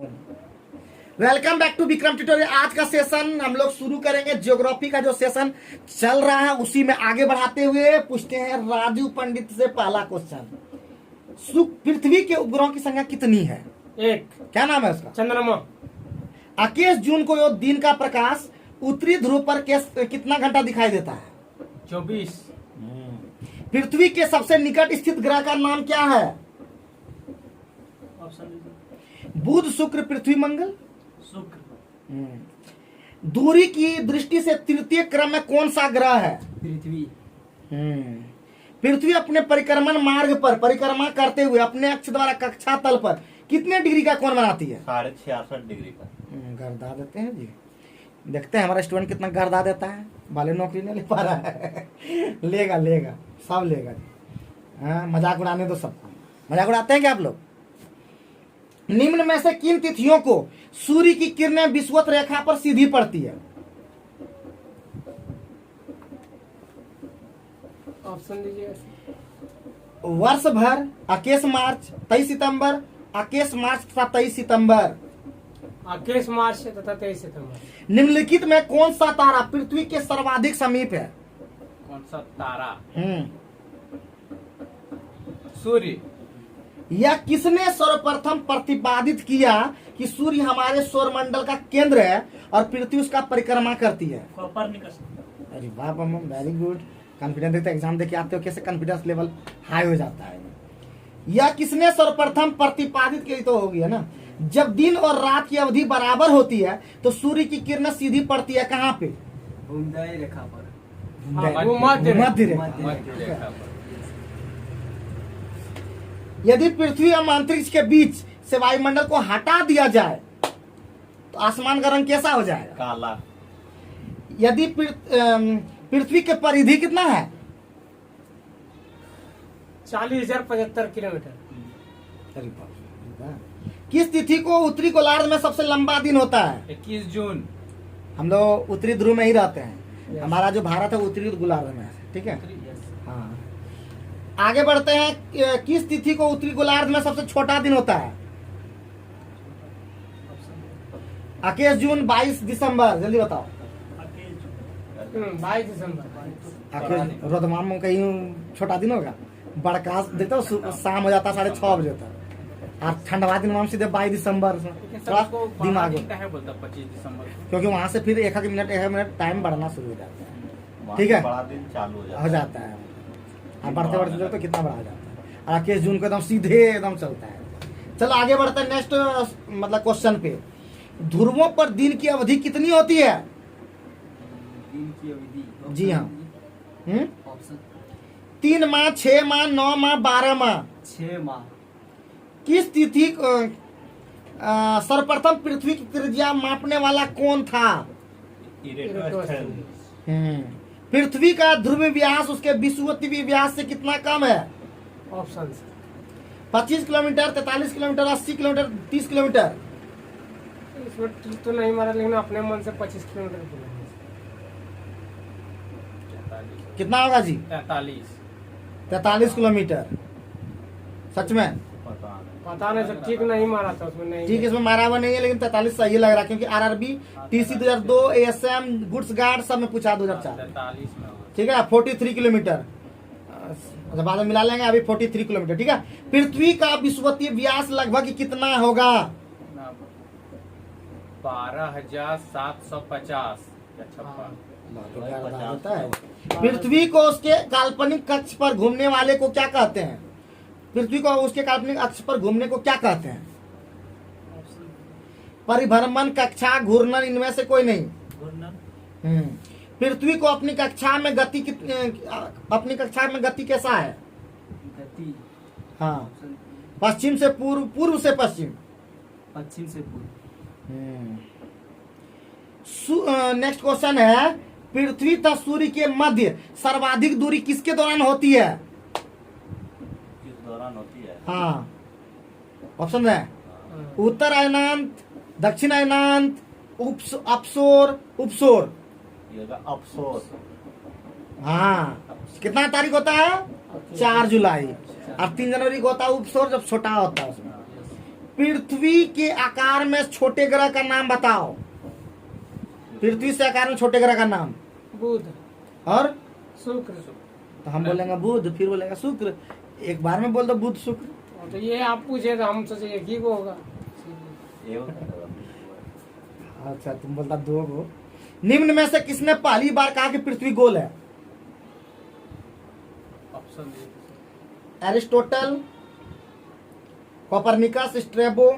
Welcome back to Vikram tutorial. आज का session हम लोग शुरू करेंगे। ज्योग्राफी का जो सेशन चल रहा है उसी में आगे बढ़ाते हुए पूछते हैं राजू पंडित से पहला क्वेश्चन। पृथ्वी के उपग्रहों की संख्या कितनी है? एक। क्या नाम है उसका? चंद्रमा। 21 जून को दिन का प्रकाश उत्तरी ध्रुव पर कितना घंटा दिखाई देता है? 24। पृथ्वी के सबसे निकट स्थित ग्रह का नाम क्या है? बुध, शुक्र, पृथ्वी, मंगल। शुक्र। दूरी की दृष्टि से तृतीय क्रम में कौन सा ग्रह है? पृथ्वी। पृथ्वी अपने परिक्रमण मार्ग पर परिक्रमा करते हुए अपने अक्ष द्वारा कक्षा तल पर कितने डिग्री का कोण बनाती है? 66.5 डिग्री का। गर्दा देते हैं जी। देखते हैं हमारा स्टूडेंट कितना गर्दा देता है। वाले नौकरी नहीं ले पा रहा है। लेगा लेगा, सब लेगा जी। हाँ, मजाक उड़ाने दो सबको। मजाक उड़ाते हैं क्या आप लोग? निम्न में से किन तिथियों को सूर्य की किरणें विषुवत रेखा पर सीधी पड़ती है? ऑप्शन दीजिए। वर्ष भर, 21 मार्च, 23 सितंबर, 21 मार्च तथा 23 सितंबर। 21 मार्च तथा 23 सितंबर। निम्नलिखित में कौन सा तारा पृथ्वी के सर्वाधिक समीप है? कौन सा तारा? हम्म सूर्य। यह किसने सर्वप्रथम प्रतिपादित किया कि सूर्य हमारे सौरमंडल का केंद्र है और पृथ्वी उसका परिक्रमा करती है? कोपरनिकस। अरे वाह, वेरी गुड। कॉन्फिडेंस देखते एग्जाम देके आते हो, कैसे कॉन्फिडेंस लेवल हाई हो जाता है। यह किसने सर्वप्रथम प्रतिपादित की? तो होगी है ना। जब दिन और रात की अवधि बराबर होती है तो सूर्य की किरण सीधी पड़ती है कहाँ पे? भूमध्य रेखा पर। मध्य रेखा। यदि पृथ्वी और अंतरिक्ष के बीच से वायुमंडल को हटा दिया जाए तो आसमान का रंग कैसा हो जाएगा? काला। यदि पृथ्वी के परिधि कितना है? 40,075 किलोमीटर। अरे बाप रे। किस तिथि को उत्तरी गोलार्ध में सबसे लंबा दिन होता है? 21 जून। हम लोग उत्तरी ध्रुव में ही रहते हैं। हमारा जो भारत है उत्तरी गोलार्ध में है, ठीक है। हाँ, आगे बढ़ते हैं। किस तिथि को उत्तरी गोलार्ध में सबसे छोटा दिन होता है? 21 जून, 22 दिसंबर। जल्दी बताओ। 22 दिसंबर। रोदमाम में कहीं छोटा दिन होगा? बड़का देखते हो शाम हो जाता 6:30 बजे तक, और ठंडवा दिन में सीधे 22 दिसंबर थोड़ा दिमाग बोलता 25 दिसंबर, क्योंकि वहां से फिर एक मिनट टाइम बढ़ना शुरू हो जाता है। ठीक है, बड़ा दिन चालू हो जाता है। और बढ़ते बढ़ते तो कितना बढ़ा जाता है। 21 जून को एकदम सीधे एकदम चलता है। चलो आगे बढ़ते हैं नेक्स्ट मतलब क्वेश्चन पे। ध्रुवों पर दिन की अवधि कितनी होती है? दिन की अवधि। जी हाँ। 3 माह, 6 माह, 9 माह, 12 माह। 6 माह। किस तिथि सर्वप्रथम पृथ्वी की त्रिज्या मापने वाला कौन था? पृथ्वी का ध्रुवीय व्यास उसके विषुवतीय व्यास से कितना कम है? Option 25 kilometre, 43 kilometre, 80 kilometre, 30 kilometre. इसमें तो नहीं मारा, लेकिन अपने मन से 25 किलोमीटर। कितना होगा जी? 43 किलोमीटर। सच में? पता नहीं सर, ठीक नहीं मारा था उसमें। नहीं ठीक, इसमें मारा हुआ नहीं है, लेकिन 43 सही लग रहा है क्योंकि RRB, TC 2002, ASM, goods guard सब में पूछा 2004। ठीक है, 43 किलोमीटर। अच्छा, बाद में मिला लेंगे। अभी 43 किलोमीटर। ठीक है। पृथ्वी का विषुवतीय व्यास लगभग कितना होगा? 12,750 या 56। पृथ्वी को उसके काल्पनिक कक्ष पर घूमने वाले को क्या कहते हैं? पृथ्वी को उसके काल्पनिक अक्ष पर घूमने को क्या कहते हैं? परिभ्रमण, कक्षा, घूर्णन, इनमें से कोई नहीं। पृथ्वी को अपनी कक्षा में गति कैसा है? गति। हाँ, पश्चिम से पूर्व, पूर्व से पश्चिम। पश्चिम से पूर्व। नेक्स्ट क्वेश्चन है। पृथ्वी तथा सूर्य के मध्य सर्वाधिक दूरी किसके दौरान होती है? होती है। हाँ, ऑप्शन है उत्तर अयनांत, दक्षिण अयनांत, अपसोर, उपसोर। अफसोस। हाँ, कितना तारीख होता है? 4 जुलाई। और 3 जनवरी को होता है उपसोर, जब छोटा होता है उसमें। पृथ्वी के आकार में छोटे ग्रह का नाम बताओ। पृथ्वी से आकार में छोटे ग्रह का नाम। बुध, और शुक्र। तो हम बोलेंगे बुध, फिर बोलेंगे शुक्र। एक बार में बोल दो बुध शुक्र। तो ये आप पूछे तो हम सोचे एक ही को होगा। ये होता है। अच्छा, तुम बोलता दो गो। निम्न में से किसने पहली बार कहा कि पृथ्वी गोल है? ऑप्शन एरिस्टोटल, कोपरनिकस, स्ट्रेबो,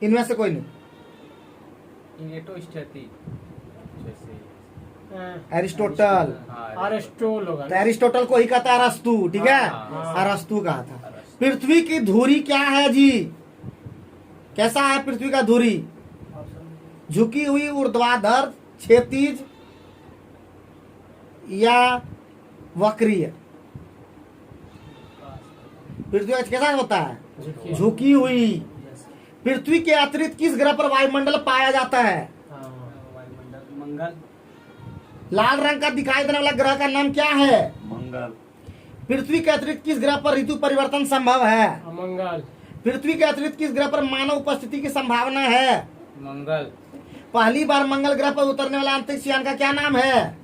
इनमें से कोई नहीं। एरिस्टोटल। अरिस्टोटल होगा। तो एरिस्टोटल को ही कहता है अरस्तु, ठीक है? हाँ। अरस्तु कहा था। पृथ्वी की धुरी क्या है जी? कैसा है पृथ्वी का धुरी? झुकी हुई, ऊर्ध्वाधर, क्षैतिज या वक्रीय? पृथ्वी का कैसा होता है? झुकी हुई। पृथ्वी के अतिरिक्त किस ग्रह पर वायुमंडल पाया जाता है? मंगल। लाल रंग का दिखाई देने वाला ग्रह का नाम क्या है? मंगल। पृथ्वी के अतिरिक्त किस ग्रह पर ऋतु परिवर्तन संभव है? मंगल। पृथ्वी के अतिरिक्त किस ग्रह पर मानव उपस्थिति की संभावना है? मंगल। पहली बार मंगल ग्रह पर उतरने वाला अंतरिक्ष यान का क्या नाम है?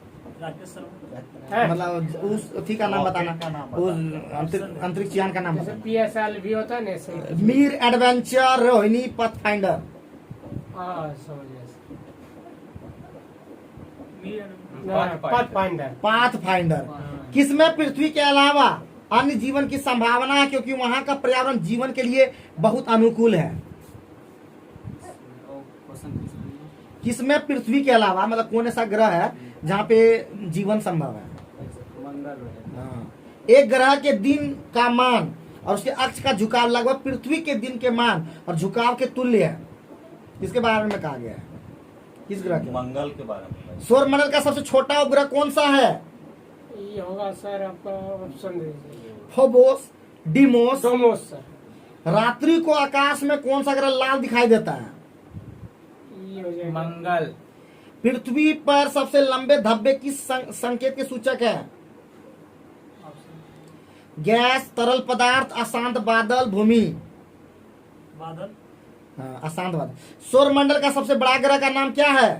मतलब उस अथी का नाम बताना, का नाम उस अंतरिक्ष यान का नाम जैसे बताना। PSL भी होता है ना ऐसे। मीर एडवेंचर, रोहिणी, पथफाइंडर। हाँ समझ गया। पाथफाइंडर। पाथफाइंडर। किसमें पृथ्वी के अलावा अन्य जीवन की संभावना है, क्योंकि वहां का पर्यावरण जीवन के लिए बहुत अनुकूल है? किसमें पृथ्वी के अलावा मतलब कौन ऐसा ग्रह है जहाँ पे जीवन संभव है? हाँ। एक ग्रह के दिन का मान और उसके अक्ष का झुकाव लगभग पृथ्वी के दिन के मान और झुकाव के तुल्य है। इसके बारे में कहा गया है। किस ग्रह के? मंगल के बारे में। सौर मंडल का सबसे छोटा उपग्रह कौन सा है? ये होगा सर आपका ऑप्शन दीजिए। फोबोस, डिमोस, डोमोस सर। रात्रि को आकाश में कौन सा ग्रह लाल दिखाई देता है? ये हो जाएगा मंगल। पृथ्वी पर सबसे लंबे धब्बे किस संकेत के सूचक है? गैस, तरल पदार्थ, अशांत बादल, भूमि। बादल। हाँ, अशांत बादल। सौर मंडल का सबसे बड़ा ग्रह का नाम क्या है?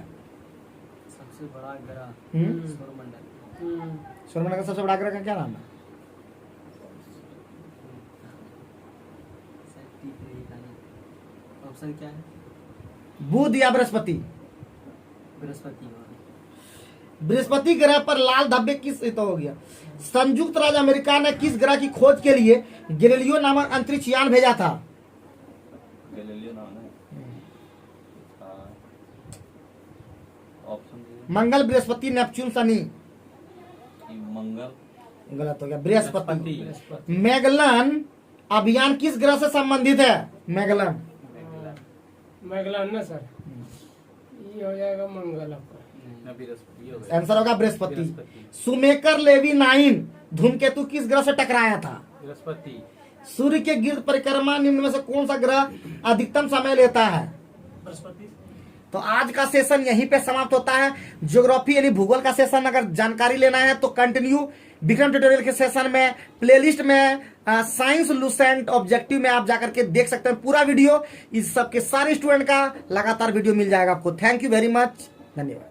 सबसे बड़ा ग्रह सौरमंडल। सौरमंडल का सबसे बड़ा ग्रह का क्या नाम है? ऑप्शन क्या है? बुध या बृहस्पति? बृहस्पति। बृहस्पति ग्रह पर लाल धब्बे किस तो हो गया। संयुक्त राज्य अमेरिका ने किस ग्रह की खोज के लिए गैलीलियो नामक अंतरिक्ष यान भेजा था? गैलीलियो नाम है। ऑप्शन मंगल, बृहस्पति, नेपच्यून, शनि। मंगल। गलत हो गया, बृहस्पति। मैगलन अभियान किस ग्रह से संबंधित है? मैगलन। मैगलन ना सर। ये हो जाएगा मंगल आपका। आंसर होगा बृहस्पति। सुमेकर लेवी 9 धूमकेतु किस ग्रह से टकराया था? बृहस्पति। सूर्य के गिर्द परिक्रमा निम्न में से कौन सा ग्रह अधिकतम समय लेता है? बृहस्पति। तो आज का सेशन यहीं पे समाप्त होता है। ज्योग्राफी यानी भूगोल का सेशन अगर जानकारी लेना है तो कंटिन्यू विक्रम ट्यूटोरियल के सेशन में प्लेलिस्ट में साइंस लुसेंट ऑब्जेक्टिव में आप जाकर के देख सकते हैं पूरा वीडियो। इस सब के सारे स्टूडेंट का लगातार वीडियो मिल जाएगा आपको। थैंक यू वेरी मच, धन्यवाद।